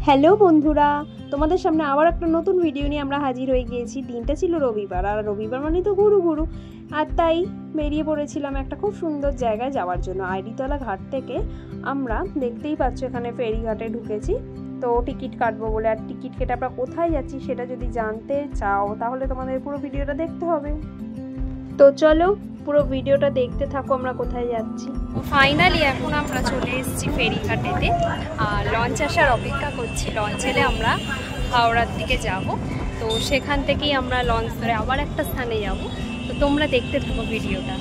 Hello বন্ধুরা, তোমাদের সামনে আবার একটা নতুন ভিডিও নিয়ে আমরা হাজির হয়ে গিয়েছি। দিনটা ছিল রবিবার, আর রবিবার মানে তো ঘুরু ঘুরু। আর তাই বেরিয়ে পড়েছিলাম একটা খুব সুন্দর জায়গায় যাওয়ার জন্য। আইডিতলা ঘাট থেকে আমরা, দেখতেই পাচ্ছ এখানে ফেরিঘাটে ঢুকেছি। তো টিকিট কাটবো বলে, আর টিকিট কেটে আমরা কোথায় যাচ্ছি সেটা যদি জানতে চাও তাহলে তোমাদের পুরো ভিডিওটা দেখতে হবে। তো চলো পুরো ভিডিওটা দেখতে থাকো আমরা কোথায় যাচ্ছি। ফাইনালি এখন আমরা চলে এসেছি ফেরিঘাটেতে, আর লঞ্চ আসার অপেক্ষা করছি। লঞ্চ এলে আমরা হাওড়ার দিকে যাব, তো সেখান থেকেই আমরা লঞ্চ ধরে আবার একটা স্থানে যাব। তো তোমরা দেখতে থাকো ভিডিওটা।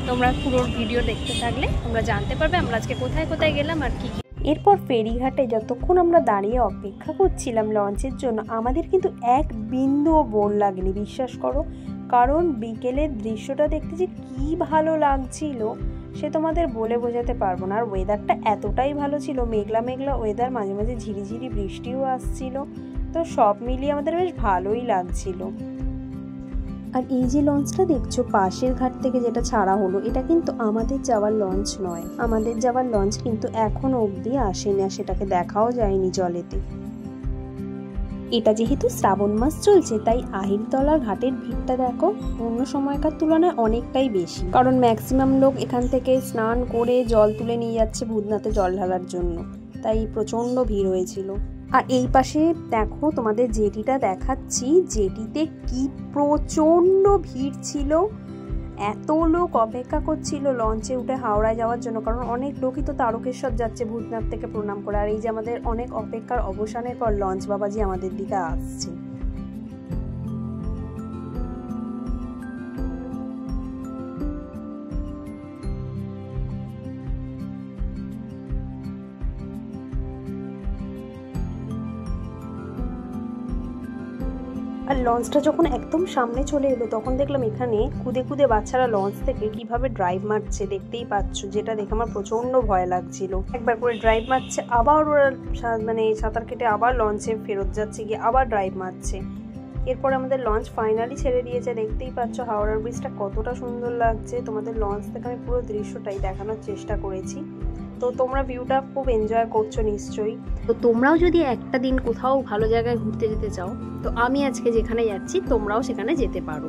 তোমরা পুরো ভিডিও দেখতে থাকলে তোমরা জানতে পারবে আমরা আজকে কোথায় কোথায় গেলাম আর কি। এরপর ফেরিঘাটে যতক্ষণ আমরা দাঁড়িয়ে অপেক্ষা করছিলাম লঞ্চের জন্য, আমাদের কিন্তু এক বিন্দুও বোর লাগেনি, বিশ্বাস করো। কারণ বিকেলের দৃশ্যটা দেখতে যে কী ভালো লাগছিল সে তোমাদের বলে বোঝাতে পারবো না। আর ওয়েদারটা এতটাই ভালো ছিল, মেঘলা মেঘলা ওয়েদার, মাঝে মাঝে ঝিরিঝিরি বৃষ্টিও আসছিল। তো সব মিলিয়ে আমাদের বেশ ভালোই লাগছিল। আর এই যে লঞ্চটা দেখছো পাশের ঘাট থেকে যেটা ছাড়া হলো, এটা কিন্তু আমাদের যাওয়ার লঞ্চ নয়। আমাদের যাওয়ার লঞ্চ কিন্তু এখনো অবধি আসেনি, আর সেটাকে দেখাও যায়নি জলেতে। এটা যেহেতু শ্রাবণ মাস চলছে তাই আহিরতলা ঘাটের ভিড়টা দেখো অন্য সময়কার তুলনায় অনেকটাই বেশি। কারণ ম্যাক্সিমাম লোক এখান থেকে স্নান করে জল তুলে নিয়ে যাচ্ছে ভূতনাথে জল ঢালার জন্য, তাই প্রচণ্ড ভিড় হয়েছিল। আর এই পাশে দেখো তোমাদের জেটিটা দেখাচ্ছি, জেটিতে কি প্রচণ্ড ভিড় ছিল। এত লোক অপেক্ষা করছিল লঞ্চে উঠে হাওড়ায় যাওয়ার জন্য, কারণ অনেক লোকই তো তারকেশ্বর যাচ্ছে ভূতনাথ থেকে প্রণাম করে। আর এই যে আমাদের অনেক অপেক্ষার অবসানের পর লঞ্চ বাবাজি আমাদের দিকে আসছে। আর লঞ্চটা যখন একদম সামনে চলে এলো তখন দেখলাম এখানে কুদে কুদে বাচ্চারা লঞ্চ থেকে কিভাবে ড্রাইভ মারছে, দেখতেই পাচ্ছ, যেটা দেখে আমার প্রচন্ড ভয় লাগছিল। একবার করে ড্রাইভ মারছে, আবার ওরা মানে সাঁতার কেটে আবার লঞ্চে ফেরত যাচ্ছে, গিয়ে আবার ড্রাইভ মারছে। এরপর আমাদের লঞ্চ ফাইনালি ছেড়ে দিয়েছে। দেখতেই পাচ্ছ হাওড়ার ব্রিজটা কতটা সুন্দর লাগছে। তোমাদের লঞ্চ থেকে আমি পুরো দৃশ্যটাই দেখানোর চেষ্টা করেছি। তো তোমরা ভিউটা খুব এনজয় করছো নিশ্চয়ই। তো তোমরাও যদি একটা দিন কোথাও ভালো জায়গায় ঘুরতে যেতে চাও, তো আমি আজকে যেখানে যাচ্ছি তোমরাও সেখানে যেতে পারো।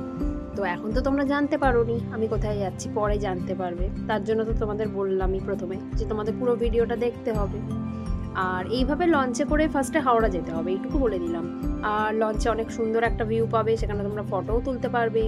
তো এখন তো তোমরা জানতে পারোনি আমি কোথায় যাচ্ছি, পরে জানতে পারবে। তার জন্য তো তোমাদের বললামই প্রথমে যে তোমাদের পুরো ভিডিওটা দেখতে হবে। আর এইভাবে লঞ্চে করে ফার্স্টে হাওড়া যেতে হবে, এইটুকু বলে দিলাম। আর লঞ্চে অনেক সুন্দর একটা ভিউ পাবে, সেখানে তোমরা ফটোও তুলতে পারবে।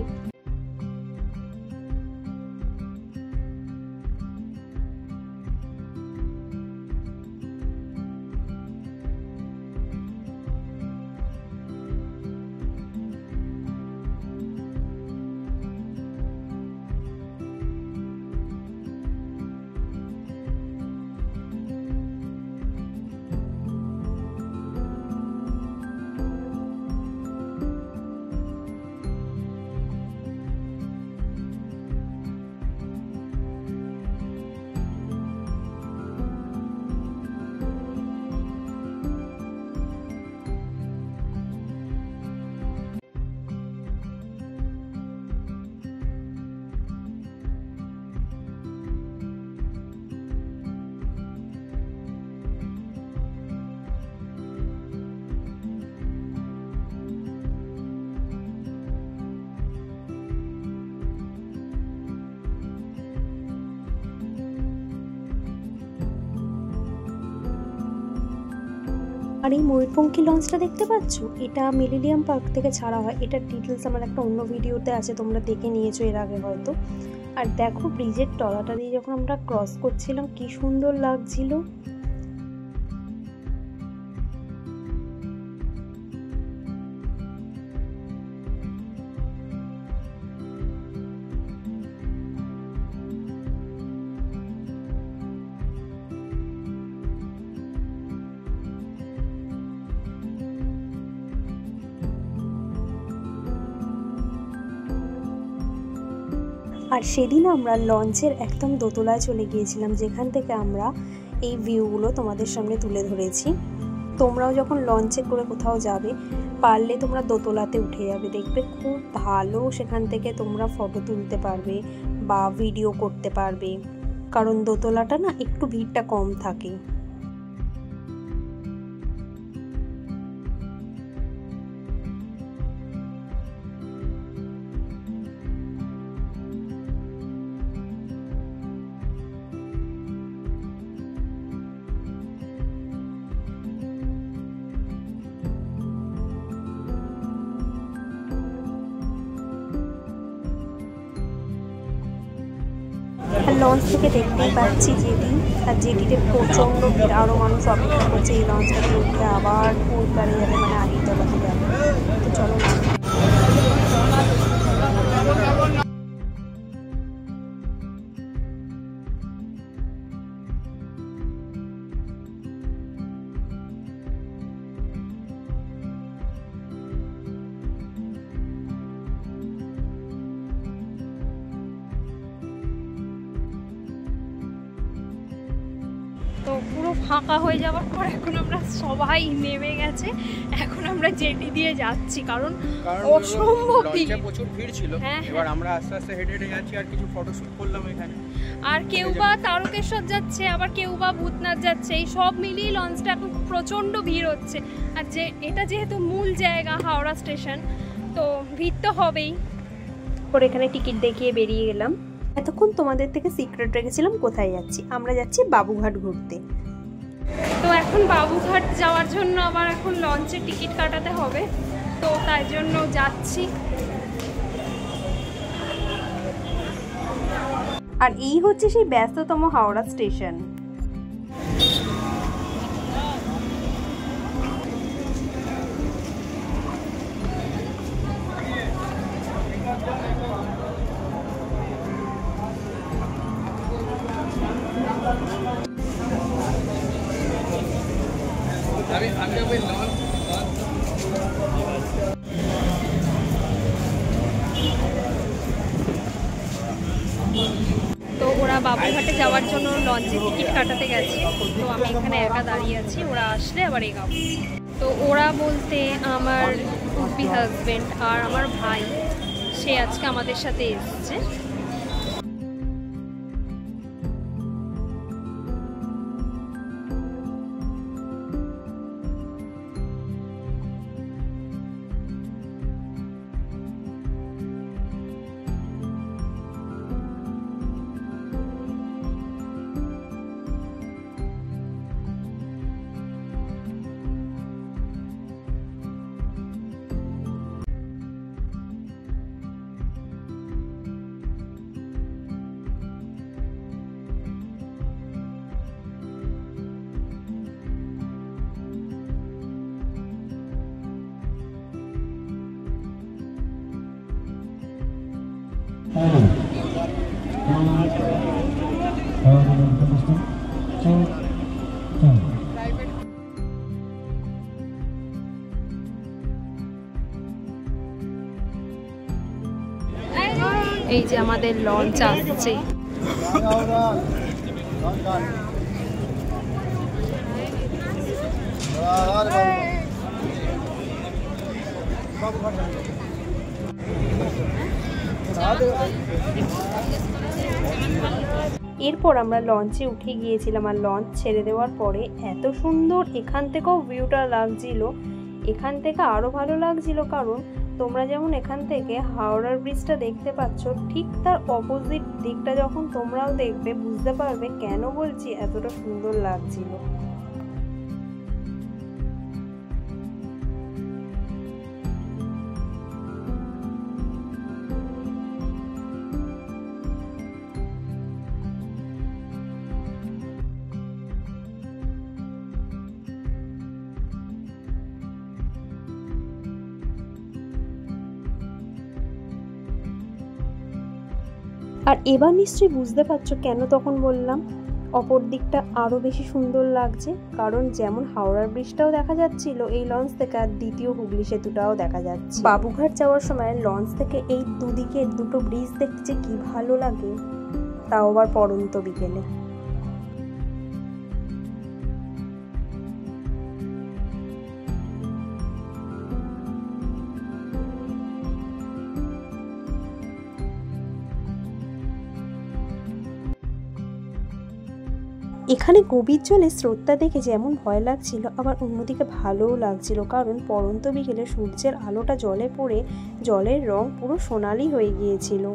আর এই ময়ূরপঙ্খী লঞ্চটা দেখতে পাচ্ছ, এটা মিলেনিয়াম পার্ক থেকে ছাড়া হয়। এটার ডিটেলস আমার একটা অন্য ভিডিওতে আছে, তোমরা দেখে নিয়েছো এর আগে হয়তো। আর দেখো ব্রিজের তলাটা দিয়ে যখন আমরা ক্রস করছিলাম কি সুন্দর লাগছিল। আর সেদিন আমরা লঞ্চের একদম দোতলায় চলে গিয়েছিলাম, যেখান থেকে আমরা এই ভিউগুলো তোমাদের সামনে তুলে ধরেছি। তোমরাও যখন লঞ্চে করে কোথাও যাবে পারলে তোমরা দোতলাতে উঠে যাবে, দেখবে খুব ভালো সেখান থেকে তোমরা ফটো তুলতে পারবে বা ভিডিও করতে পারবে, কারণ দোতলাটা না একটু ভিড়টা কম থাকে। আর লঞ্চ থেকে দেখতেই পাচ্ছি জেটি, আর জেটিতে প্রচণ্ড ভিড়, আরও মানুষ অপেক্ষা করছে এই লঞ্চটাকে উঠে আবার ওই পারে যাবে, মানে আগরতলাতে যাবে। তো চলো না। তো পুরো ফাঁকা হয়ে যাওয়ার পর এখন আমরা সবাই নেমে গেছে, এখন আমরা জেটি দিয়ে যাচ্ছি, কারণ অসম্ভব প্রচুর ভিড় ছিল। এবার আমরা আস্তে আস্তে হেঁটে হেঁটে যাচ্ছি, আর কিছু ফটোশুট করলাম এখানে। আর কেউ বা তারকেশ্বর যাচ্ছে, আবার কেউ বা ভূতনাথ যাচ্ছে, এই সব মিলিয়ে লঞ্চটা এখন প্রচণ্ড ভিড় হচ্ছে। আর যে এটা যেহেতু মূল জায়গা হাওড়া স্টেশন, তো ভিড় তো হবেই। ওর এখানে টিকিট দেখিয়ে বেরিয়ে গেলাম। এতক্ষণ তোমাদের থেকে সিক্রেট রেখেছিলাম কোথায় যাচ্ছি। আমরা যাচ্ছি বাবুঘাট ঘুরতে। তো এখন বাবুঘাট যাওয়ার জন্য আবার এখন লঞ্চের টিকিট কাটাতে হবে, তো তাই জন্য যাচ্ছি। আর এই হচ্ছে সেই ব্যস্ততম হাওড়া স্টেশন। তো ওরা বাবুঘাটে যাওয়ার জন্য লঞ্চের টিকিট কাটাতে গেছে, তো আমি এখানে একা দাঁড়িয়ে আছি, ওরা আসলে আবার এগাবো। তো ওরা বলতে আমার উদ্বি হাজবেন্ড আর আমার ভাই, সে আজকে আমাদের সাথে এসেছে। এই যে আমাদের লঞ্চ আসছে। এরপর আমরা লঞ্চে উঠে গিয়েছিলাম, আর লঞ্চ ছেড়ে দেওয়ার পরে এত সুন্দর এখান থেকেও ভিউটা লাগছিল, এখান থেকে আরও ভালো লাগছিল, কারণ তোমরা যেমন এখান থেকে হাওড়ার ব্রিজটা দেখতে পাচ্ছ, ঠিক তার অপোজিট দিকটা যখন তোমরাও দেখবে বুঝতে পারবে কেন বলছি এতটা সুন্দর লাগছিল। আর এবার নিশ্চয়ই বুঝতে পারছো কেন তখন বললাম অপর দিকটা আরও বেশি সুন্দর লাগছে, কারণ যেমন হাওড়ার ব্রিজটাও দেখা যাচ্ছিল এই লঞ্চ থেকে, আর দ্বিতীয় হুগলি সেতুটাও দেখা যাচ্ছে। বাবুঘাট যাওয়ার সময় লঞ্চ থেকে এই দুদিকে দুটো ব্রিজ দেখতে কি ভালো লাগে, তাও আবার পড়ন্ত বিকেলে। এখানে গভীর জলে স্রোতটা দেখে যেমন ভয় লাগছিল, আবার অন্যদিকে ভালোও লাগছিল, কারণ পড়ন্ত বিকেলে সূর্যের আলোটা জলে পড়ে জলের রং পুরো সোনালি হয়ে গিয়েছিল।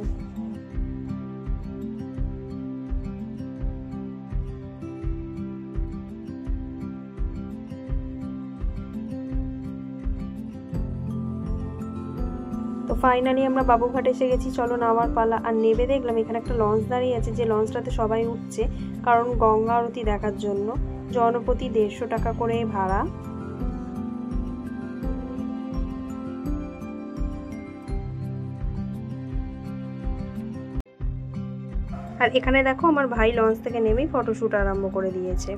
তো ফাইনালি আমরা বাবুঘাট এসে গেছি, চলো নামার পালা। আর নেবে দেখলাম এখানে একটা লঞ্চ দাঁড়িয়ে আছে, যে লঞ্চটাতে সবাই উঠছে কারণ গঙ্গা আরতি দেখার জন্য। জনপ্রতি 150 টাকা করে ভাড়া। আর এখানে দেখো আমার ভাই লঞ্চ থেকে নেমেই ফটোশ্যুট আরম্ভ করে দিয়েছে।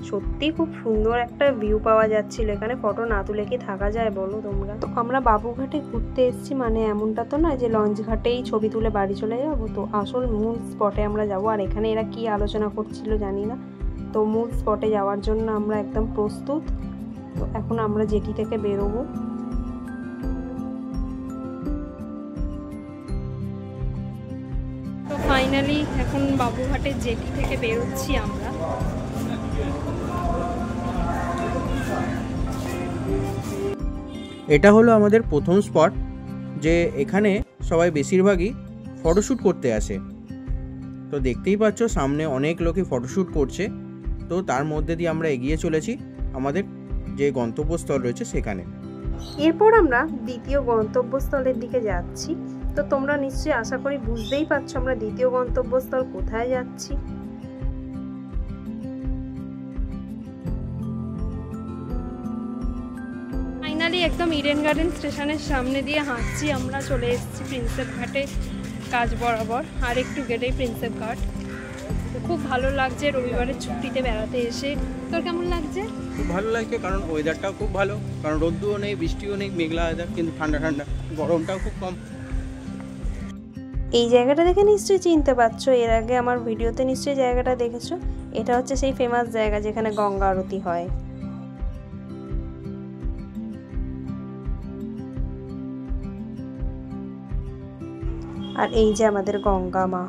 সত্যি খুব সুন্দর একটা ভিউ পাওয়া যাচ্ছিল এখানে, ফটো না তুলে কি থাকা যায় বলো তোমরা। তো আমরা বাবুঘাটে ঘুরতে এসেছি, মানে এমনটা তো না যে লঞ্চ ঘাটেই ছবি তুলে বাড়ি চলে যাবো। তো আসল মূল স্পটে আমরা যাবো। আর এখানে এরা কি আলোচনা করছিল জানি না। তো মূল স্পটে যাওয়ার জন্য আমরা একদম প্রস্তুত। তো এখন আমরা জেটি থেকে বেরোবো। তো ফাইনালি এখন বাবুঘাটের জেটি থেকে বেরোচ্ছি আমরা। এটা হলো আমাদের প্রথম স্পট, যে এখানে সবাই বেশিরভাগই ফটোশ্যুট করতে আসে। তো দেখতেই পাচ্ছ সামনে অনেক লোকই ফটোশ্যুট করছে। তো তার মধ্যে দিয়ে আমরা এগিয়ে চলেছি আমাদের যে গন্তব্যস্থল রয়েছে সেখানে। এরপর আমরা দ্বিতীয় গন্তব্যস্থলের দিকে যাচ্ছি। তো তোমরা নিশ্চয়ই আশা করি বুঝতেই পারছো আমরা দ্বিতীয় গন্তব্যস্থল কোথায় যাচ্ছি। ফাইনালি একদম ইডেন গার্ডেন স্টেশনের সামনে দিয়ে হাঁটছি আমরা, চলে এসেছি প্রিন্সেপ ঘাটে কাজ বরাবর। আর একটু গেলেই প্রিন্সেপ ঘাট। খুব ভালো লাগছে রবিবারের ছুটিতে বেড়াতে এসে। তোর কেমন লাগছে? খুব ভালো লাগছে, কারণ ওয়েদারটাও খুব ভালো, কারণ রোদ্দুও নেই, বৃষ্টিও নেই, মেঘলা ওয়েদার, কিন্তু ঠান্ডা ঠান্ডা, গরমটাও খুব কম। এই জায়গাটা দেখে নিশ্চয়ই চিনতে পারছো, এর আগে আমার ভিডিওতে নিশ্চয়ই জায়গাটা দেখেছো। এটা হচ্ছে সেই ফেমাস জায়গা যেখানে গঙ্গা আরতি হয়। আর এই যে আমাদের গঙ্গা মা।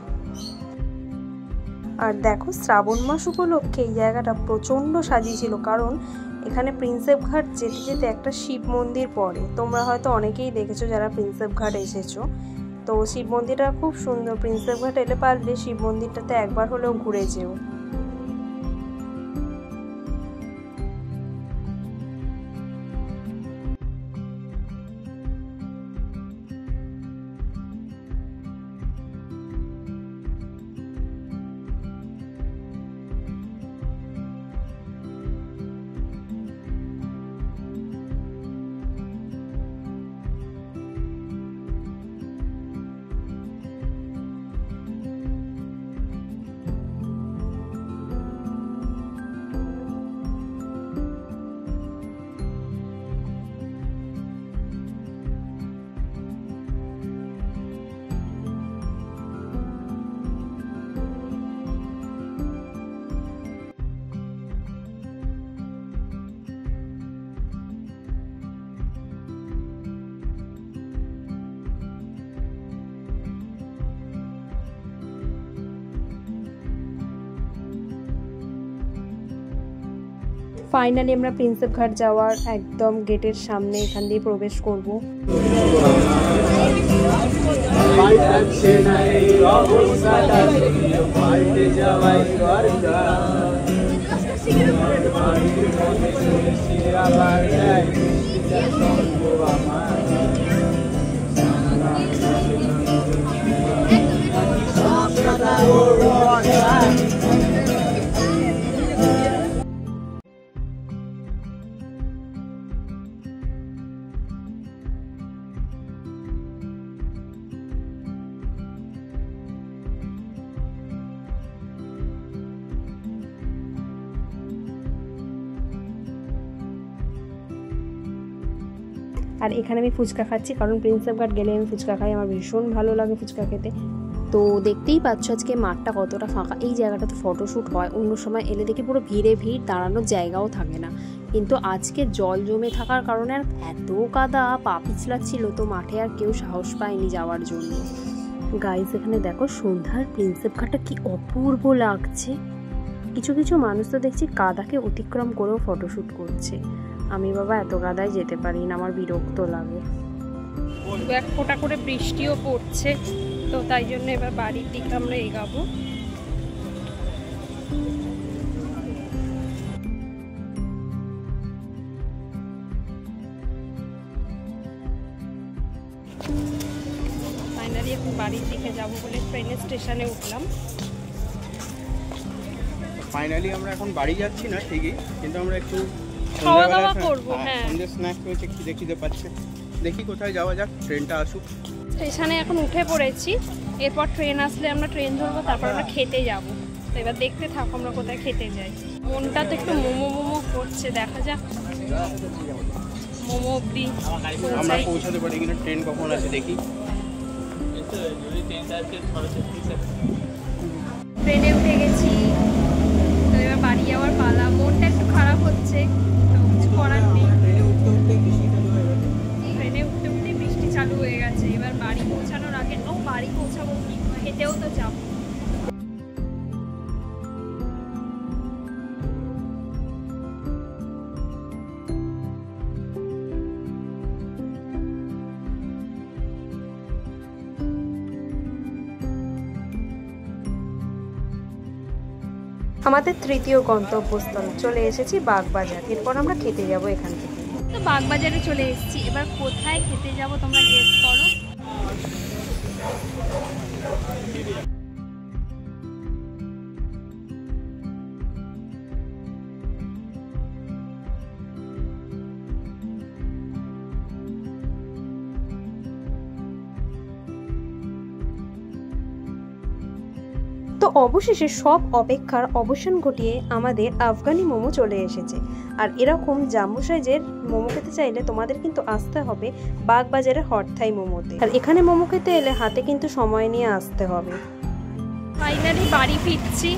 আর দেখো শ্রাবণ মাস উপলক্ষে এই জায়গাটা প্রচণ্ড সাজিয়েছিল, কারণ এখানে প্রিন্সেপ ঘাট যেতে যেতে একটা শিব মন্দির পড়ে। তোমরা হয়তো অনেকেই দেখেছো যারা প্রিন্সেপ ঘাট এসেছো। তো শিব মন্দিরটা খুব সুন্দর। প্রিন্সেপ ঘাট এলে পারলে শিব মন্দিরটাতে একবার হলেও ঘুরে যেও। ফাইনালি আমরা প্রিন্সেপ ঘাট যাওয়ার একদম গেটের সামনে, এখান দিয়ে প্রবেশ করব। আর এখানে আমি ফুচকা খাচ্ছি, কারণ প্রিন্সেপ ঘাট গেলে আমি ফুচকা খাই, আমার ভীষণ ভালো লাগে ফুচকা খেতে। তো দেখতেই পাচ্ছ আজকে মাঠটা কতটা ফাঁকা। এই জায়গাটাতে ফটোশ্যুট হয়, অন্য সময় এলে দেখি পুরো ভিড়ে ভিড়, দাঁড়ানোর জায়গাও থাকে না। কিন্তু আজকে জল জমে থাকার কারণে আর এত কাদা, পা পিছলাচ্ছিল, তো মাঠে আর কেউ সাহস পায়নি যাওয়ার জন্য। গাইস এখানে দেখো সন্ধ্যার প্রিন্সেপ ঘাটটা কি অপূর্ব লাগছে। কিছু কিছু মানুষ তো দেখছি কাদাকে অতিক্রম করেও ফটোশ্যুট করছে। আমি বাবা এত কাদায় যেতে পারি না, আমার বিরক্ত লাগে। এক ফোঁটা করে বৃষ্টিও পড়ছে, তো তাই জন্য এবার বাড়ির দিকে আমরা এগাবো। ফাইনালি এখন বাড়ির দিকে যাবো বলে ট্রেনের স্টেশনে উঠলাম। ফাইনালি আমরা এখন বাড়ি যাচ্ছি না ঠিকই, কিন্তু আমরা একটু খাওয়া দাওয়া করবো। হ্যাঁ, সন্ধ্যে স্ন্যাক্স হয়েছে, খিদে পাচ্ছে। দেখি কোথায় যাওয়া যাক, ট্রেনটা আসুক। স্টেশনে এখন উঠে পড়েছি, এরপর ট্রেন আসলে আমরা ট্রেন ধরবো, তারপর আমরা খেতে যাব। তো এবার দেখতে থাকো আমরা কোথায় খেতে যাই। মনটা তো একটু মোমো করছে, দেখা যাক মোমো অব্দি আমরা পৌঁছাতে পারি কিনা, ট্রেন কখন আছে দেখি। ট্রেনে উঠে গেছি, তো এবার বাড়ি যাওয়ার পালা। মনটা একটু খারাপ হচ্ছে, তো কিছু করার নেই। ট্রেনে উঠতে উঠতে বৃষ্টি চালু হয়ে গেছে। এবার বাড়ি পৌঁছানোর আগে বাড়ি পৌঁছাবো কি, হেঁটেও তো যাবো। আমাদের তৃতীয় গন্তব্যস্থল চলে এসেছি বাগবাজার। এরপর আমরা খেতে যাব এখান থেকে। তো বাগবাজারে চলে এসেছি, এবার কোথায় খেতে যাব তোমরা গেস করো। তো অবশেষে সব অপেক্ষার অবসান ঘটিয়ে আমাদের আফগানি মোমো চলে এসেছে। আর এরকম জাম্বো সাইজের মোমো খেতে চাইলে তোমাদের কিন্তু আসতে হবে বাগবাজারের হটথাই মোমোতে। আর এখানে মোমো খেতে এলে হাতে কিন্তু সময় নিয়ে আসতে হবে। ফাইনালি বাড়ি ফিরছি,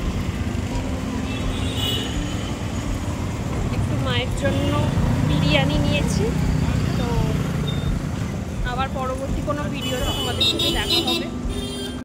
একটু মায়ের জন্য বিরিয়ানি নিয়েছি। তো আবার পরবর্তী কোনো ভিডিওতে তোমাদের সাথে দেখা হবে।